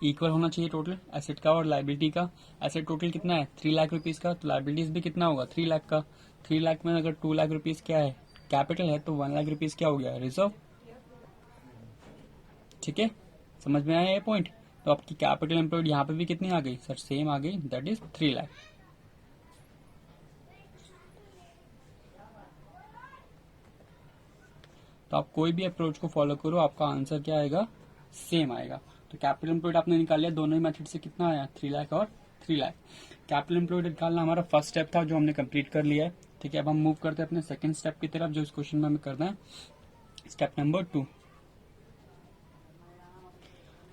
इक्वल होना चाहिए टोटल, एसेट का और लाइबिलिटी का। एसेट टोटल कितना है? 3 लाख रुपीज का। तो लाइबिलिटीज भी कितना होगा? 3 लाख का। 3 लाख में अगर 2 लाख रुपीज क्या है? कैपिटल है, तो 1 लाख रुपीज क्या हो गया? रिजर्व, ठीक है। समझ में आया ये पॉइंट? तो आपकी कैपिटल एम्प्लॉयड यहाँ पे भी कितनी आ गई सर? सेम आ गई, दैट इज 3 लाख। तो आप कोई भी अप्रोच को फॉलो करो, आपका आंसर क्या आएगा? सेम आएगा। तो कैपिटल एम्प्लॉयड आपने निकाल लिया, दोनों ही मेथड से कितना आया? 3 लाख और 3 लाख। कैपिटल एम्प्लॉयड निकालना हमारा फर्स्ट स्टेप था जो हमने कंप्लीट कर लिया है, ठीक है। अब हम मूव करते हैं अपने सेकंड स्टेप की तरफ, जो इस क्वेश्चन में हमें करना है, स्टेप नंबर 2।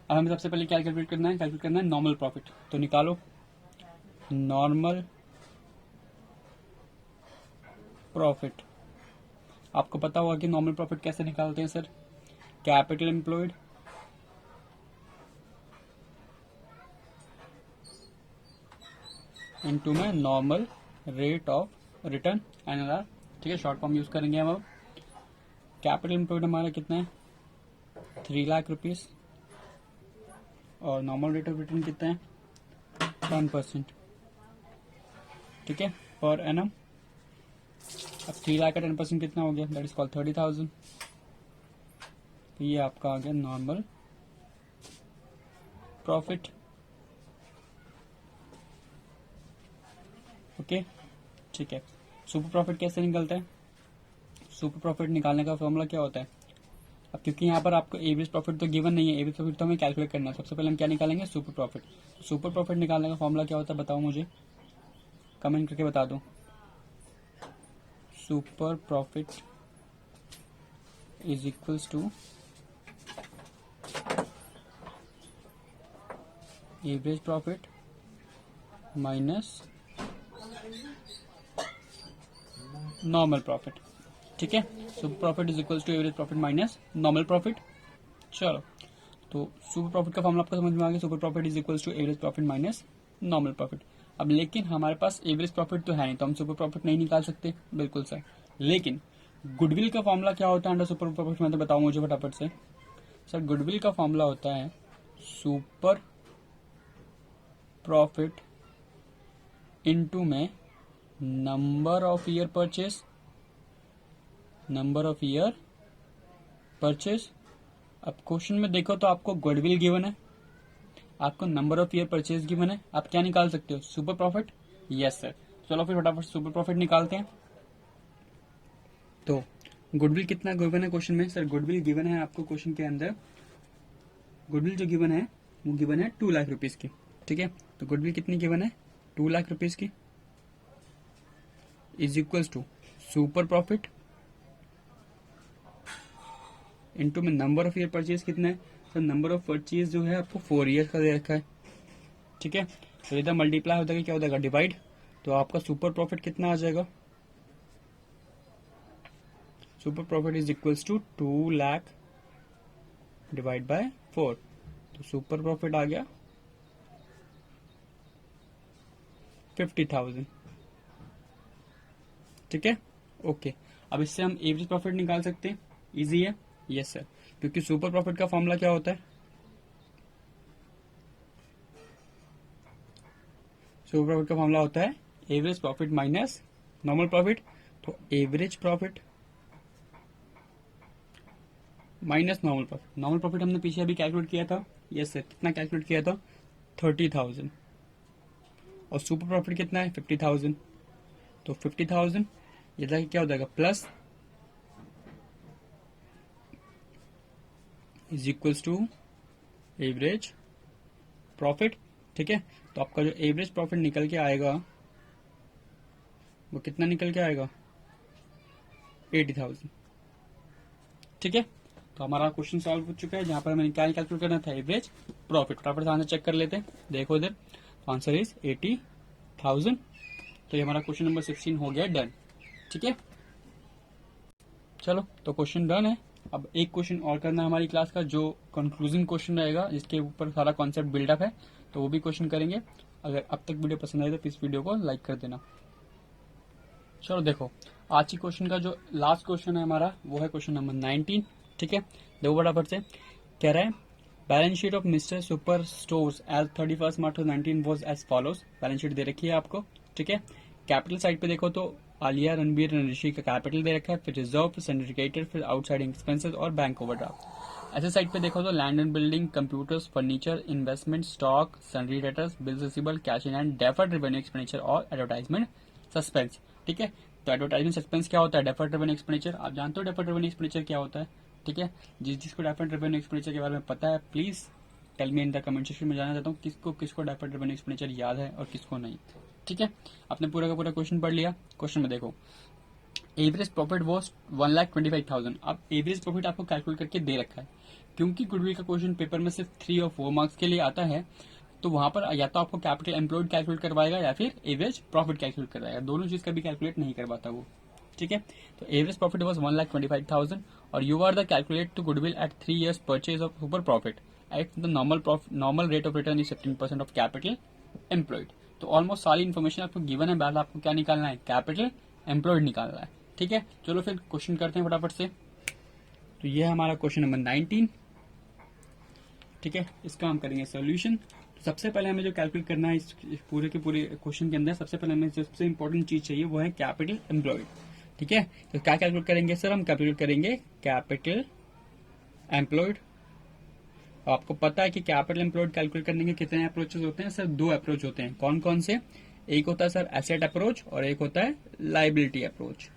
अब हमें सबसे पहले क्या कैलकुलेट करना है? कैलकुलेट करना है नॉर्मल प्रॉफिट। तो निकालो नॉर्मल प्रॉफिट। आपको पता होगा कि नॉर्मल प्रॉफिट कैसे निकालते हैं सर? कैपिटल एम्प्लॉयड इनटू में normal rate of return NRR, ठीक है। शॉर्ट फॉर्म यूज करेंगे हम। अब कैपिटल एम्प्लॉयड हमारा कितना है? 3 लाख रुपीज। और नॉर्मल रेट ऑफ रिटर्न कितना है? 10%, ठीक है, पर एनम। अब 3 लाख का 10% कितना हो गया? That is called 30,000। तो ये आपका आ गया नॉर्मल प्रॉफिट, ओके, ठीक है। सुपर प्रॉफिट कैसे निकलता है? सुपर प्रॉफिट निकालने का फॉर्मूला क्या होता है? अब क्योंकि यहाँ पर आपको एवरेज प्रॉफिट तो गिवन नहीं है, एवरेज प्रॉफिट तो हमें कैलकुलेट करना है। सबसे पहले हम क्या निकालेंगे? Super profit. सुपर प्रॉफिट निकालने का फॉर्मूला क्या होता है बताओ मुझे, कमेंट करके बता दो। Super profit is equals to average profit minus normal profit, ठीक है। Super profit is equals to average profit minus normal profit. चलो, तो सुपर प्रॉफिट का फॉर्मूला आपको समझ में आ गया। Super profit is equals to average profit minus normal profit. अब लेकिन हमारे पास एवरेज प्रॉफिट तो है नहीं, तो हम सुपर प्रॉफिट नहीं निकाल सकते, बिल्कुल सर। लेकिन गुडविल का फॉर्मूला क्या होता है अंडर सुपर प्रॉफिट में? तो बताओ मुझे फटाफट से सर। गुडविल का फॉर्मूला होता है सुपर प्रॉफिट इनटू में number of year purchase, number of year purchase अब क्वेश्चन में देखो तो आपको गुडविल गिवन है, आपको number of year purchase given है, आप क्या निकाल सकते हो? Super profit. Yes sir. चलो फिर फटाफट सुपर प्रॉफिट निकालते हैं। तो गुडविल कितना गिवन है क्वेश्चन में? सर गुडविल गिवन है आपको क्वेश्चन के अंदर, गुडविल जो गिवन है वो गिवन है 2 लाख रुपीज की। ठीक है, तो गुडविल कितनी गिवन है? 2 लाख रुपीज की is equals to super profit into में नंबर ऑफ ईयर परचेज कितना है? सर नंबर ऑफ परचेज जो है आपको 4 ईयर्स का दे रखा है। ठीक है, तो इधर मल्टीप्लाई हो जाएगा, क्या हो जाएगा? डिवाइड। तो आपका सुपर प्रॉफिट कितना आ जाएगा? Super profit is equals to 2 lakh divide by 4। तो सुपर प्रॉफिट आ गया 50,000। ठीक है, ओके। अब इससे हम एवरेज प्रॉफिट निकाल सकते हैं, इजी है। यस सर, क्योंकि सुपर प्रॉफिट का फॉर्मूला क्या होता है? सुपर प्रॉफिट का फॉर्मूला होता है average profit minus normal profit. तो average profit minus normal profit. Normal profit हमने पीछे अभी कैलकुलेट किया था। यस सर, कितना कैलकुलेट किया था? 30,000। और सुपर प्रॉफिट कितना है? 50,000। तो 50,000 ये जाके क्या हो जाएगा? Plus is equals to average profit. ठीक है, तो आपका जो एवरेज प्रॉफिट निकल के आएगा वो कितना निकल के आएगा? 80,000। ठीक है, तो हमारा क्वेश्चन सॉल्व हो चुका है, जहां पर हमें क्या कैलकुलेट करना था? Average profit. फटाफट से आंसर चेक कर लेते हैं। देखो इधर, आंसर इज 80,000। तो ये हमारा क्वेश्चन नंबर 16 हो गया डन। ठीक है, चलो तो क्वेश्चन डन है। अब एक क्वेश्चन और करना है हमारी क्लास का, जो कंक्लूजन क्वेश्चन रहेगा, जिसके ऊपर सारा कॉन्सेप्ट बिल्डअप है, तो वो भी क्वेश्चन करेंगे। अगर अब तक वीडियो पसंद आए तो प्लीज वीडियो को लाइक कर देना। चलो देखो, आज की क्वेश्चन का जो लास्ट क्वेश्चन है हमारा, वो है क्वेश्चन नंबर 19। ठीक है, देखो फटाफट से कह रहा है balance sheet of mister super stores as 31 March 2019 was as follows. Balance sheet दे रखी है आपको। ठीक है, कैपिटल साइड पे देखो तो आलिया, रणबीर, ऋषि का कैपिटल दे रखा है, फिर रिजर्व, फिर सिंडिकेटेड, फिर आउटसाइड एक्सपेंसेस और बैंक ओवरड्राफ्ट। ऐसे साइड पे देखो तो land and building, computers, furniture, investment, stock, सनरी debtors, bills receivable, cash in hand, deferred revenue expenditure और एडवर्टाइजमेंट सस्पेंस। ठीक है, तो एडवर्टाइजमेंट सस्पेंस क्या होता है? Deferred revenue expenditure. आप जानते हो डेफर्ड रेवेन्यू एक्सपेंडिचर क्या होता है? ठीक है, जिसको डेफर्ड रेवेन्यू एक्सपेंडिचर के बारे में पता है please tell me in the comment section में। जानना चाहता हूँ किसको किसको डेफर्ड रेवेन्यू एक्सपेंडिचर याद है और किसको नहीं। ठीक है, आपने पूरा का पूरा क्वेश्चन पढ़ लिया। क्वेश्चन में देखो एवरेज प्रॉफिट वॉज 1,25,000। अब एवरेज प्रॉफिट आपको कैलकुलेट करके दे रखा है, क्योंकि गुडविल का क्वेश्चन पेपर में सिर्फ 3 और 4 मार्क्स के लिए आता है, तो वहां पर या तो आपको कैपिटल एम्प्लॉयड कैलकुलेट करवाएगा या फिर एवरेज प्रॉफिट कैलकुलेट करवाएगा। दोनों चीज कभी कैलकुलेट नहीं करवाता वो। ठीक है, तो एवरेज प्रॉफिट वॉज 1,25,000 और you are the calculate to goodwill at 3 years purchase of super profit at the normal rate of return is 15% of capital employed. तो ऑलमोस्ट सारी इन्फॉर्मेशन आपको गिवन है, बाद आपको क्या निकालना है? कैपिटल एम्प्लॉयड निकालना है। ठीक है, चलो फिर क्वेश्चन करते हैं फटाफट से। तो ये है हमारा क्वेश्चन नंबर 19। ठीक है, इसका हम करेंगे सोल्यूशन। तो सबसे पहले हमें जो कैलकुलेट करना है इस पूरे के पूरे क्वेश्चन के अंदर, सबसे पहले हमें सबसे इंपॉर्टेंट चीज चाहिए वो है कैपिटल एम्प्लॉयड। ठीक है, तो क्या कैलकुलेट करेंगे सर? हम कैलकुलेट करेंगे कैपिटल एम्प्लॉयड। आपको पता है कि कैपिटल एम्प्लॉयड कैलकुलेट करने के कितने अप्रोचेस होते हैं सर? 2 अप्रोच होते हैं। कौन कौन से? एक होता है सर एसेट अप्रोच और एक होता है लाइबिलिटी अप्रोच,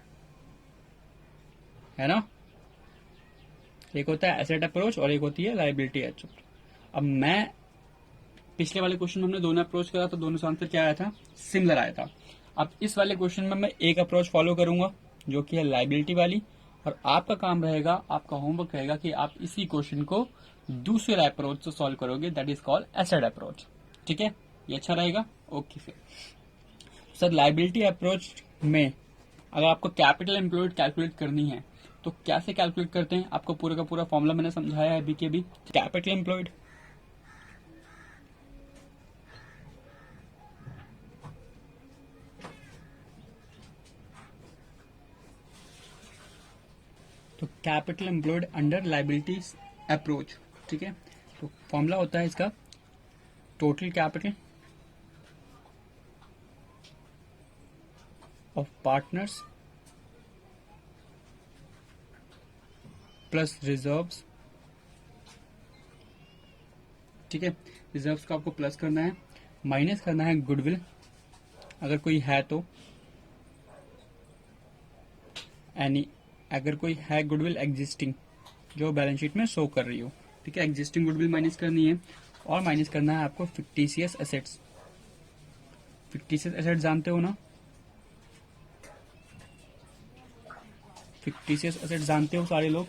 है ना? एक होता है एसेट अप्रोच और एक होती है लाइबिलिटी अप्रोच। अब मैं पिछले वाले क्वेश्चन में हमने दोनों अप्रोच करा तो दोनों से आंसर क्या आया था? सिमिलर आया था। अब इस वाले क्वेश्चन में मैं एक अप्रोच फॉलो करूंगा जो कि है लाइबिलिटी वाली, और आपका काम रहेगा, आपका होमवर्क रहेगा कि आप इसी क्वेश्चन को दूसरे अप्रोच से सॉल्व करोगे, that is called asset approach. ठीक है, ये अच्छा रहेगा। ओके फिर सर लाइबिलिटी अप्रोच में अगर आपको कैपिटल एम्प्लॉयड कैलकुलेट करनी है तो कैसे कैलकुलेट करते हैं? आपको पूरा का पूरा फॉर्मूला मैंने समझाया है अभी के भी। कैपिटल एम्प्लॉयड तो capital employed under liabilities approach. ठीक है, तो फॉर्मूला होता है इसका total capital of partners plus reserves ठीक है। रिजर्व्स को आपको प्लस करना है, माइनस करना है गुडविल अगर कोई है तो, एनी अगर कोई है गुडविल एग्जिस्टिंग जो बैलेंस शीट में शो कर रही हो, ठीक है। एग्जिस्टिंग गुडविल माइनस करनी है और माइनस करना है आपको फिक्टिशियस एसेट्स। फिक्टिशियस एसेट्स जानते हो ना, फिक्टिशियस एसेट्स जानते हो सारे लोग।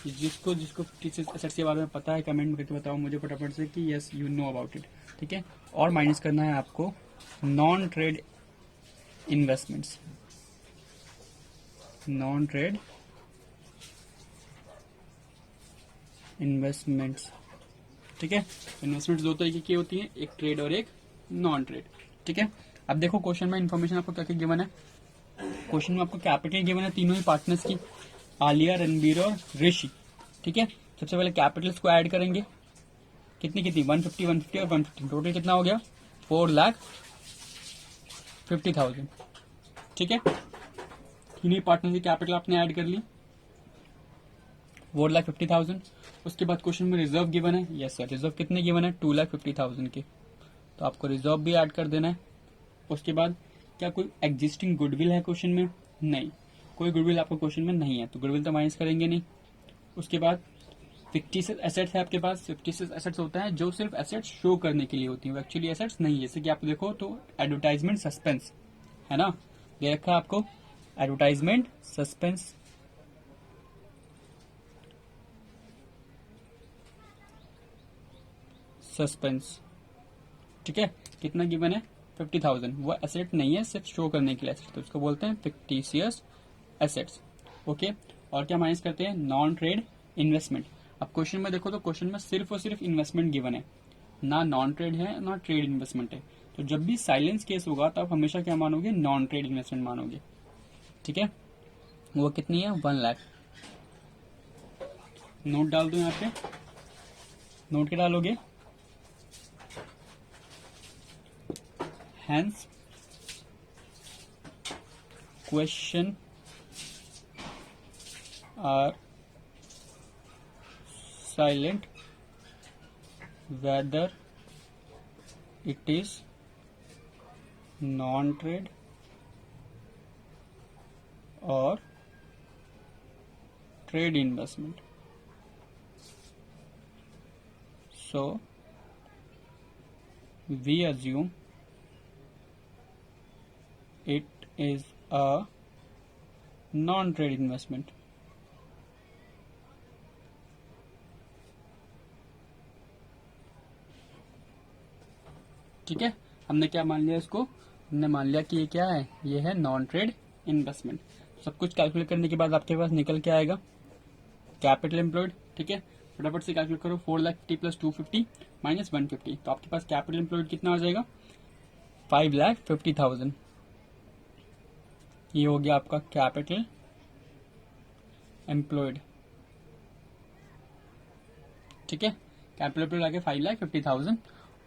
जिसको जिसको फिक्टिशियस एसेट्स के बारे में पता है कमेंट करके बताओ मुझे फटाफट से कि yes you know about it, ठीक है। और माइनस करना है आपको non trade investments. Non trade investments, ठीक है। इन्वेस्टमेंट्स दो तरीके की होती हैं, एक ट्रेड और एक नॉन ट्रेड, ठीक है। अब देखो क्वेश्चन में इन्फॉर्मेशन आपको क्या क्या गिवन है। क्वेश्चन में आपको कैपिटल गिवन है तीनों ही पार्टनर्स की, आलिया, रणबीर और ऋषि, ठीक है। सबसे पहले कैपिटल्स को ऐड करेंगे, कितनी कितनी 150 150 और 150, टोटल कितना हो गया 4,50,000, ठीक है। तीनों ही पार्टनर की कैपिटल आपने ऐड कर ली 4,50,000। उसके बाद क्वेश्चन में रिजर्व गिवन है, यस सर रिजर्व कितने गिवन है 2,50,000 के, तो आपको रिजर्व भी ऐड कर देना है। उसके बाद क्या कोई एग्जिस्टिंग गुडविल है क्वेश्चन में, नहीं कोई गुडविल आपको क्वेश्चन में नहीं है, तो गुडविल तो माइनस करेंगे नहीं। उसके बाद फिक्टिशियस एसेट्स है आपके पास। फिक्टिशियस एसेट्स होता है जो सिर्फ एसेट्स शो करने के लिए होती है, वो एक्चुअली एसेट्स नहीं है। जैसे कि आप देखो तो एडवर्टाइजमेंट सस्पेंस है ना, दे रखा आपको एडवर्टाइजमेंट सस्पेंस, ठीक है। कितना गिवन है 50,000, वो एसेट नहीं है, सिर्फ शो करने के लिए एसेट, तो उसको बोलते हैं फिक्टिशियस एसेट्स, ओके। और क्या माइनस करते हैं नॉन ट्रेड इन्वेस्टमेंट। अब क्वेश्चन में देखो तो क्वेश्चन में सिर्फ और सिर्फ इन्वेस्टमेंट गिवन है, ना नॉन ट्रेड है ना ट्रेड इन्वेस्टमेंट है, तो जब भी साइलेंस केस होगा तो आप हमेशा क्या मानोगे नॉन ट्रेड इन्वेस्टमेंट मानोगे, ठीक है। वो कितनी है 1 लाख। नोट डाल दो यहाँ पे, नोट क्या डालोगे, hence question are silent whether it is non-trade or trade investment. So we assume it is a non-trade investment. ठीक है, हमने क्या मान लिया इसको, हमने मान लिया कि ये क्या है, ये है नॉन ट्रेड इन्वेस्टमेंट। सब कुछ कैलकुलेट करने के बाद आपके पास निकल के आएगा कैपिटल एम्प्लॉयड, ठीक है। फटाफट से कैलकुलेट करो 4,50,000 प्लस 250 माइनस 150, तो आपके पास कैपिटल एम्प्लॉयड कितना आ जाएगा 5,50,000। ये हो गया आपका कैपिटल एम्प्लॉयड, ठीक है। कैपिटल एम्प्लॉयड आगे 5,50,000।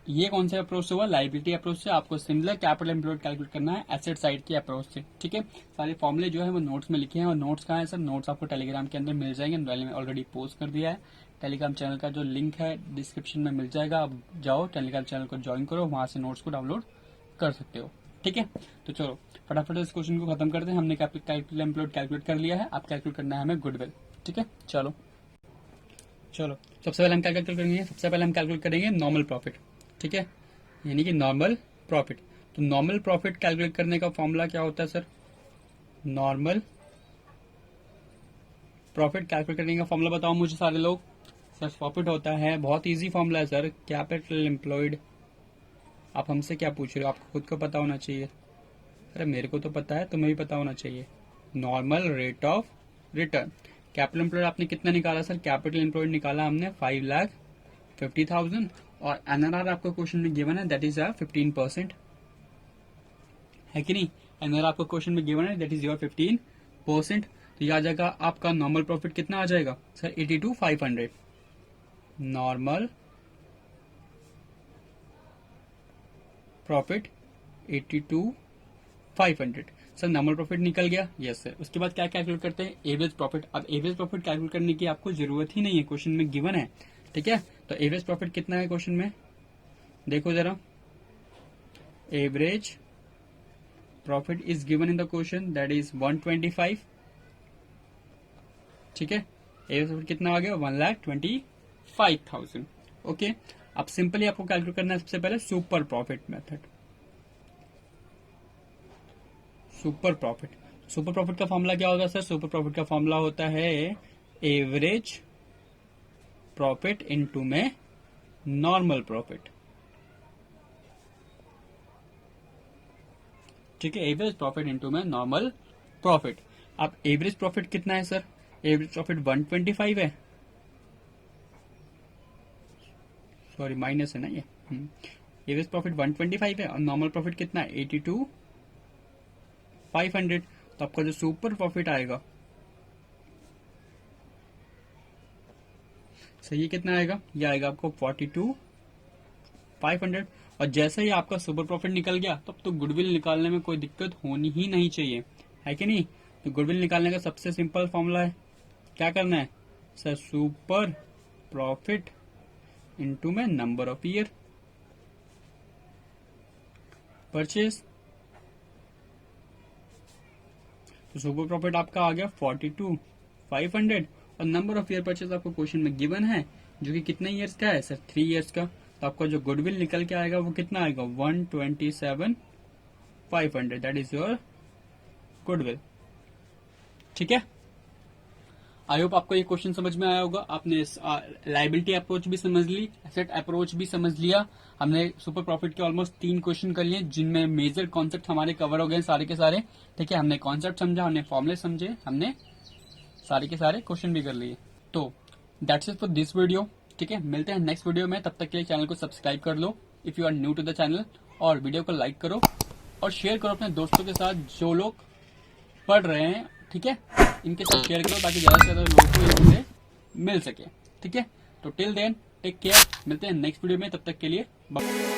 ये कौन सा अप्रोच से हुआ, लाइबिलिटी अप्रोच से। आपको सिमिलर कैपिटल एम्प्लॉयड कैलकुलेट करना है एसेट साइड की अप्रोच से, ठीक है। सारे फॉर्मुले जो है वो नोट्स में लिखे हैं, और नोट्स कहाँ है सर, नोट्स आपको टेलीग्राम के अंदर मिल जाएंगे, मैंने ऑलरेडी पोस्ट कर दिया है। टेलीग्राम चैनल का जो लिंक है डिस्क्रिप्शन में मिल जाएगा, आप जाओ टेलीग्राम चैनल को ज्वाइन करो, वहां से नोट्स को डाउनलोड कर सकते हो, ठीक है। तो चलो फटाफट इस क्वेश्चन को खत्म करते हैं। हमने कैपिटल एम्प्लॉयड कैलकुलेट कर लिया है, आप कैलकुलेट करना है हमें गुडविल, ठीक है। चलो सबसे पहले हम क्या कैलकुलेट करेंगे, सबसे पहले हम कैलकुलेट करेंगे नॉर्मल प्रॉफिट, ठीक है, यानी कि नॉर्मल प्रॉफिट। तो नॉर्मल प्रॉफिट कैलकुलेट करने का फॉर्मूला क्या होता है सर, नॉर्मल प्रॉफिट कैलकुलेट करने का फॉर्मूला बताओ मुझे सारे लोग। सर प्रॉफिट होता है, बहुत इजी फॉर्मूला है सर, कैपिटल एम्प्लॉयड। आप हमसे क्या पूछ रहे हो, आपको खुद को पता होना चाहिए। अरे मेरे को तो पता है, तुम्हें भी पता होना चाहिए। Normal rate of return. Capital employed आपने कितना निकाला सर, कैपिटल एम्प्लॉयड निकाला हमने 5,50,000, और एनआरआर आपको क्वेश्चन में गिवन है दैट इज 15%, है कि नहीं। एनआरआर आपको क्वेश्चन में गिवन है दैट इज योर 15%। तो यह आ जाएगा आपका नॉर्मल प्रॉफिट कितना आ जाएगा sir 82,500। Normal profit 82,500 sir, normal profit निकल गया, यस सर। उसके बाद क्या कैलकुलेट करते हैं, एवरेज प्रॉफिट। अब एवरेज प्रॉफिट कैलकुलेट करने की आपको जरूरत ही नहीं है, क्वेश्चन में गिवन है, ठीक है। तो एवरेज प्रॉफिट कितना है क्वेश्चन में देखो जरा, average profit is given in the question, that is 125। ठीक है, एवरेज प्रॉफिट कितना आ गया, 1,25,000। ओके, अब सिंपली आपको कैलकुलेट करना है सबसे पहले super profit method. Super profit का फॉर्मूला क्या होगा सर? सुपर प्रॉफिट का फॉर्मूला होता है एवरेज प्रॉफिट इनटू में नॉर्मल प्रॉफिट। ठीक है, एवरेज प्रॉफिट इनटू में नॉर्मल प्रॉफिट। अब एवरेज प्रॉफिट कितना है सर? एवरेज प्रॉफिट 125 है, सॉरी माइनस है ना ये। एवरेज प्रॉफिट 125 है और नॉर्मल प्रॉफिट कितना है, 82,500। तो आपका जो सुपर प्रॉफिट आएगा सही कितना आएगा, ये आएगा आपको 42,500। और जैसे ही आपका सुपर प्रॉफिट निकल गया तब तो गुडविल निकालने में कोई दिक्कत होनी ही नहीं चाहिए, है कि नहीं? तो गुडविल निकालने का सबसे सिंपल फॉर्मूला है, क्या करना है सर? सुपर प्रॉफिट इनटू में नंबर ऑफ ईयर परचेज। तो सुपर प्रॉफिट आपका आ गया 42,500 और नंबर ऑफ ईयर परचेज आपको क्वेश्चन में गिवन है जो कि कितने ईयर्स का है सर? 3 ईयर्स का। तो आपका जो गुडविल निकल के आएगा वो कितना आएगा, 127,500, दैट इज योर गुडविल। ठीक है, आई होप आपको ये क्वेश्चन समझ में आया होगा। आपने लाइबिलिटी अप्रोच भी समझ ली, एसेट अप्रोच भी समझ लिया। हमने सुपर प्रॉफिट के ऑलमोस्ट 3 क्वेश्चन कर लिए जिनमें मेजर कॉन्सेप्ट हमारे कवर हो गए सारे के सारे। ठीक है, हमने कॉन्सेप्ट समझा, हमने फॉर्मुले समझे, हमने सारे के सारे क्वेश्चन भी कर लिए। तो that's it for this video. ठीक है, मिलते हैं नेक्स्ट वीडियो में, तब तक के लिए चैनल को सब्सक्राइब कर लो if you are new to the channel, और वीडियो को लाइक करो और शेयर करो अपने दोस्तों के साथ जो लोग पढ़ रहे हैं। ठीक है, इनके साथ शेयर करो ताकि ज्यादा से ज्यादा लोगों को इनसे मिल सके। ठीक है, तो टिल देन टेक केयर, मिलते हैं नेक्स्ट वीडियो में, तब तक के लिए बाय।